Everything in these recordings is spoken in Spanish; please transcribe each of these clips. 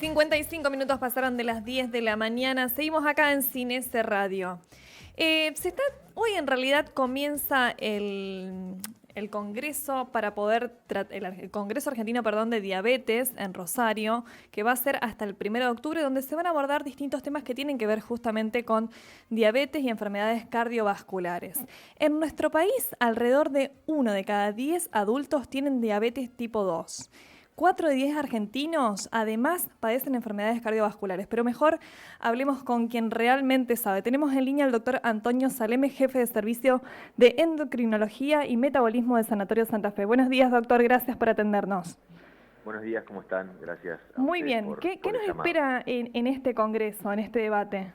55 minutos pasaron de las 10 de la mañana. Seguimos acá en Cinece Radio. Hoy en realidad comienza el Congreso para poder el Congreso Argentino, de Diabetes en Rosario, que va a ser hasta el 1 de octubre, donde se van a abordar distintos temas que tienen que ver justamente con diabetes y enfermedades cardiovasculares. En nuestro país, alrededor de 1 de cada 10 adultos tienen diabetes tipo 2. 4 de 10 argentinos, además, padecen enfermedades cardiovasculares. Pero mejor hablemos con quien realmente sabe. Tenemos en línea al doctor Antonio Saleme, jefe de servicio de endocrinología y metabolismo del Sanatorio Santa Fe. Buenos días, doctor. Gracias por atendernos. Buenos días, ¿cómo están? Gracias a Muy ustedes bien. ¿Qué nos espera en este congreso, en este debate?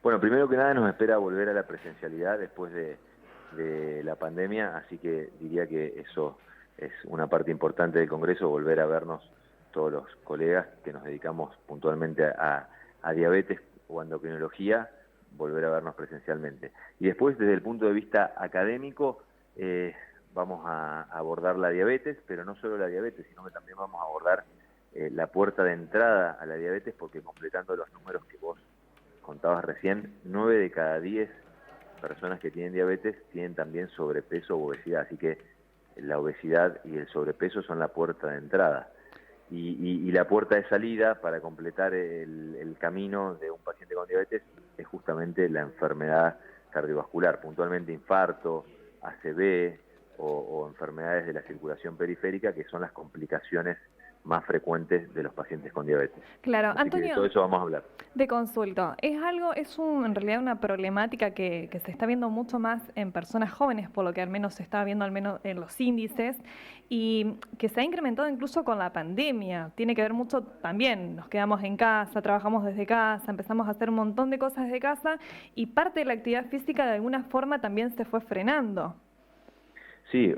Bueno, primero que nada nos espera volver a la presencialidad después de la pandemia, así que diría que eso es una parte importante del Congreso, volver a vernos todos los colegas que nos dedicamos puntualmente a diabetes o endocrinología, volver a vernos presencialmente. Y después, desde el punto de vista académico, vamos a abordar la diabetes, pero no solo la diabetes, sino que también vamos a abordar la puerta de entrada a la diabetes, porque completando los números que vos contabas recién, 9 de cada 10 personas que tienen diabetes tienen también sobrepeso o obesidad, así que la obesidad y el sobrepeso son la puerta de entrada. Y la puerta de salida para completar el camino de un paciente con diabetes es justamente la enfermedad cardiovascular, puntualmente infarto, ACV o enfermedades de la circulación periférica, que son las complicaciones más frecuentes de los pacientes con diabetes. Claro, Así Antonio, que de todo eso vamos a hablar. De consulta, en realidad una problemática que se está viendo mucho más en personas jóvenes, por lo que al menos se está viendo al menos en los índices, y que se ha incrementado incluso con la pandemia. Tiene que ver mucho también, nos quedamos en casa, trabajamos desde casa, empezamos a hacer un montón de cosas desde casa y parte de la actividad física de alguna forma también se fue frenando. Sí,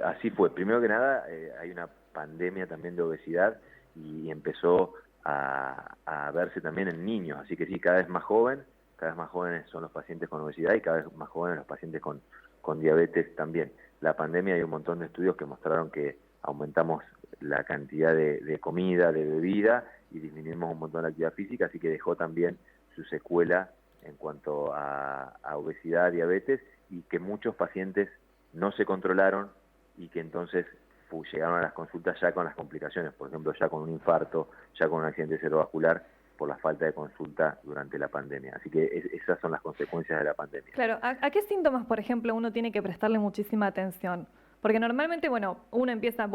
así fue. Primero que nada, hay una pandemia también de obesidad y empezó a verse también en niños, así que sí, cada vez más jóvenes son los pacientes con obesidad y cada vez más jóvenes los pacientes con diabetes también. La pandemia, hay un montón de estudios que mostraron que aumentamos la cantidad de comida, de bebida y disminuimos un montón la actividad física, así que dejó también su secuela en cuanto a obesidad, diabetes, y que muchos pacientes no se controlaron y que entonces llegaron a las consultas ya con las complicaciones, por ejemplo, ya con un infarto, ya con un accidente cerebrovascular, por la falta de consulta durante la pandemia. Así que esas son las consecuencias de la pandemia. Claro, ¿a qué síntomas, por ejemplo, uno tiene que prestarle muchísima atención? Porque normalmente, uno empieza,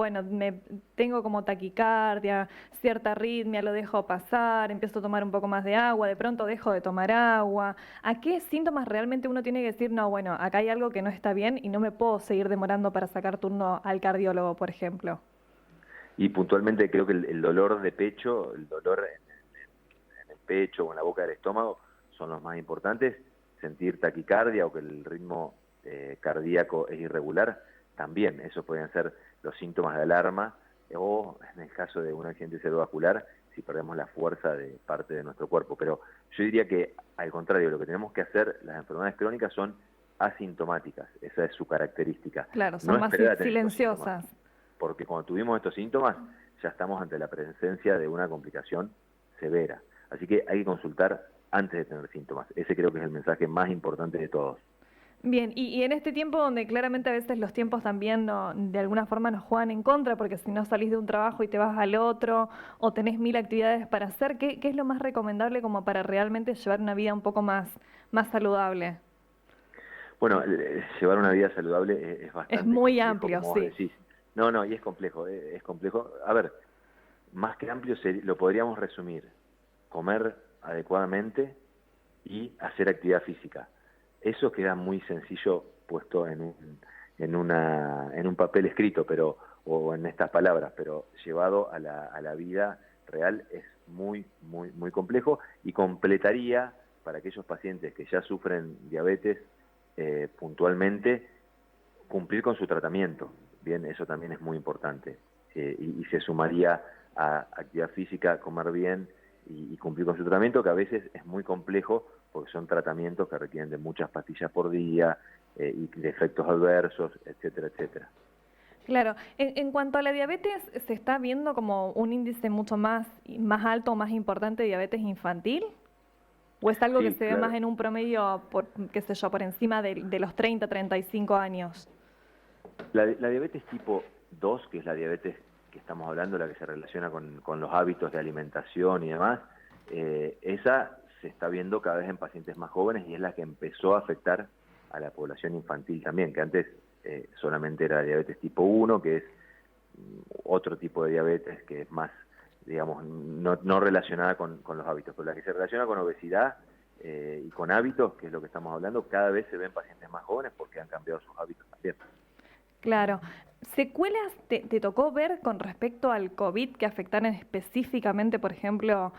tengo como taquicardia, cierta arritmia, lo dejo pasar, empiezo a tomar un poco más de agua, de pronto dejo de tomar agua. ¿A qué síntomas realmente uno tiene que decir, no, acá hay algo que no está bien y no me puedo seguir demorando para sacar turno al cardiólogo, por ejemplo? Y puntualmente creo que el dolor de pecho, el dolor en el pecho o en la boca del estómago son los más importantes. Sentir taquicardia o que el ritmo cardíaco es irregular, también esos podrían ser los síntomas de alarma, o en el caso de un accidente cerebrovascular, si perdemos la fuerza de parte de nuestro cuerpo. Pero yo diría que, al contrario, lo que tenemos que hacer, las enfermedades crónicas son asintomáticas, esa es su característica. Claro, son más silenciosas. Porque cuando tuvimos estos síntomas, ya estamos ante la presencia de una complicación severa. Así que hay que consultar antes de tener síntomas. Ese creo que es el mensaje más importante de todos. Bien, y en este tiempo donde claramente a veces los tiempos también de alguna forma nos juegan en contra, porque si no salís de un trabajo y te vas al otro, o tenés 1000 actividades para hacer, ¿qué es lo más recomendable como para realmente llevar una vida un poco más saludable? Bueno, llevar una vida saludable es bastante Es muy complejo, amplio, como sí. vos decís. No, y es complejo. A ver, más que amplio lo podríamos resumir: comer adecuadamente y hacer actividad física. Eso queda muy sencillo puesto en un papel escrito, o en estas palabras, pero llevado a la vida real es muy complejo, y completaría para aquellos pacientes que ya sufren diabetes puntualmente cumplir con su tratamiento. Bien, eso también es muy importante, y se sumaría a actividad física, comer bien y cumplir con su tratamiento, que a veces es muy complejo porque son tratamientos que requieren de muchas pastillas por día y de efectos adversos, etcétera, etcétera. Claro, en cuanto a la diabetes, ¿se está viendo como un índice mucho más alto o más importante de diabetes infantil? ¿O es algo que Sí, se ve más claro. en un promedio, por, qué sé yo, por encima de los 30, 35 años? La diabetes tipo 2, que es la diabetes que estamos hablando, la que se relaciona con los hábitos de alimentación y demás, esa se está viendo cada vez en pacientes más jóvenes y es la que empezó a afectar a la población infantil también, que antes solamente era diabetes tipo 1, que es otro tipo de diabetes que es más, digamos, no relacionada con los hábitos, pero la que se relaciona con obesidad y con hábitos, que es lo que estamos hablando, cada vez se ven pacientes más jóvenes porque han cambiado sus hábitos también. Claro. ¿Secuelas te tocó ver con respecto al COVID que afectaron específicamente, por ejemplo,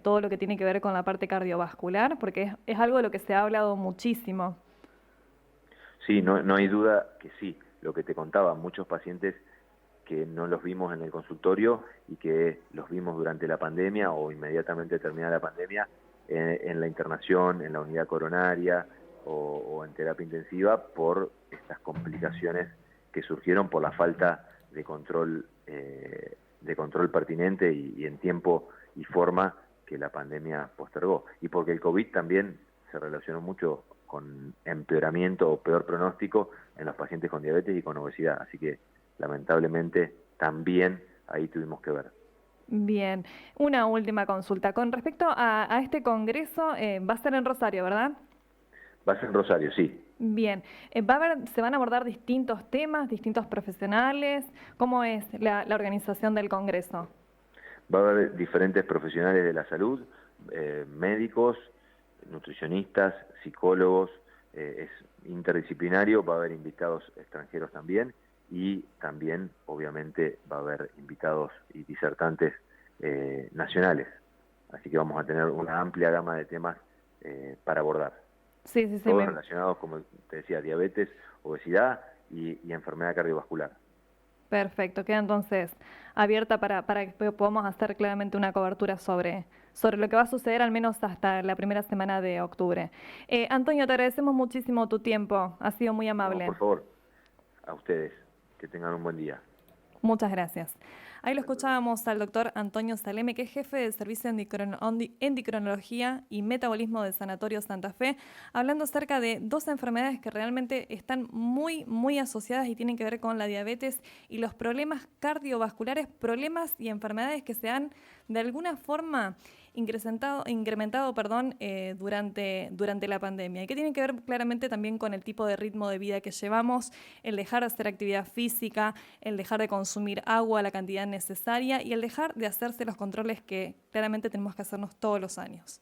todo lo que tiene que ver con la parte cardiovascular? Porque es algo de lo que se ha hablado muchísimo. Sí, no hay duda que sí. Lo que te contaba, muchos pacientes que no los vimos en el consultorio y que los vimos durante la pandemia o inmediatamente terminada la pandemia en la internación, en la unidad coronaria o en terapia intensiva por estas complicaciones que surgieron por la falta de control pertinente y en tiempo y forma que la pandemia postergó. Y porque el COVID también se relacionó mucho con empeoramiento o peor pronóstico en los pacientes con diabetes y con obesidad. Así que lamentablemente también ahí tuvimos que ver. Bien, una última consulta. Con respecto a este congreso, va a ser en Rosario, ¿verdad? Va a ser en Rosario, sí. Bien, se van a abordar distintos temas, distintos profesionales. ¿Cómo es la organización del congreso? Va a haber diferentes profesionales de la salud, médicos, nutricionistas, psicólogos, es interdisciplinario, va a haber invitados extranjeros también y también obviamente va a haber invitados y disertantes nacionales. Así que vamos a tener una amplia gama de temas para abordar. Sí, sí, sí. Todos relacionados, como te decía, diabetes, obesidad y enfermedad cardiovascular. Perfecto, queda entonces abierta para que podamos hacer claramente una cobertura sobre lo que va a suceder al menos hasta la primera semana de octubre. Antonio, te agradecemos muchísimo tu tiempo, ha sido muy No, amable. por favor, a ustedes, que tengan un buen día. Muchas gracias. Ahí lo Hasta luego. escuchábamos al doctor Antonio Saleme, que es jefe del Servicio de Endocrinología y Metabolismo del Sanatorio Santa Fe, hablando acerca de dos enfermedades que realmente están muy asociadas y tienen que ver con la diabetes y los problemas cardiovasculares, problemas y enfermedades que se han de alguna forma incrementado durante la pandemia y que tienen que ver claramente también con el tipo de ritmo de vida que llevamos, el dejar de hacer actividad física, el dejar de consumir agua, la cantidad necesaria y el dejar de hacerse los controles que claramente tenemos que hacernos todos los años.